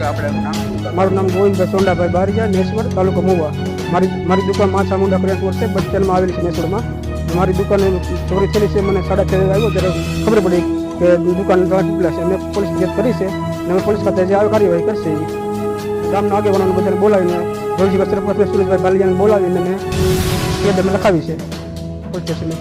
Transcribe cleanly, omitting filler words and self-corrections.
આપણે નામ મારું નામ ગોવિંદભાઈ સોંડાભાઈ બારિયા, નેસવડ, તાલુકો મહુવા. મારી દુકાન માછા મુંડા ક્રેટ રોડ છે, બસ સ્ટેન્ડમાં આવેલી છે નેસવડમાં. મારી દુકાન ચોરી થયેલી છે. મને 6:30 આવ્યો ત્યારે ખબર પડી કે દુકાન તૂટેલા છે. અમે પોલીસ ફરિયાદ કરી છે અને અમે પોલીસ ખાતે જે આવે કાર્યવાહી કરશે. ગામના આગેવાનોને બધાને બોલાવીને ધોળજી સરપંચ સુરેશભાઈ બાલિયાને બોલાવીને મેં લખાવી છે પોલીસ સ્ટેશને.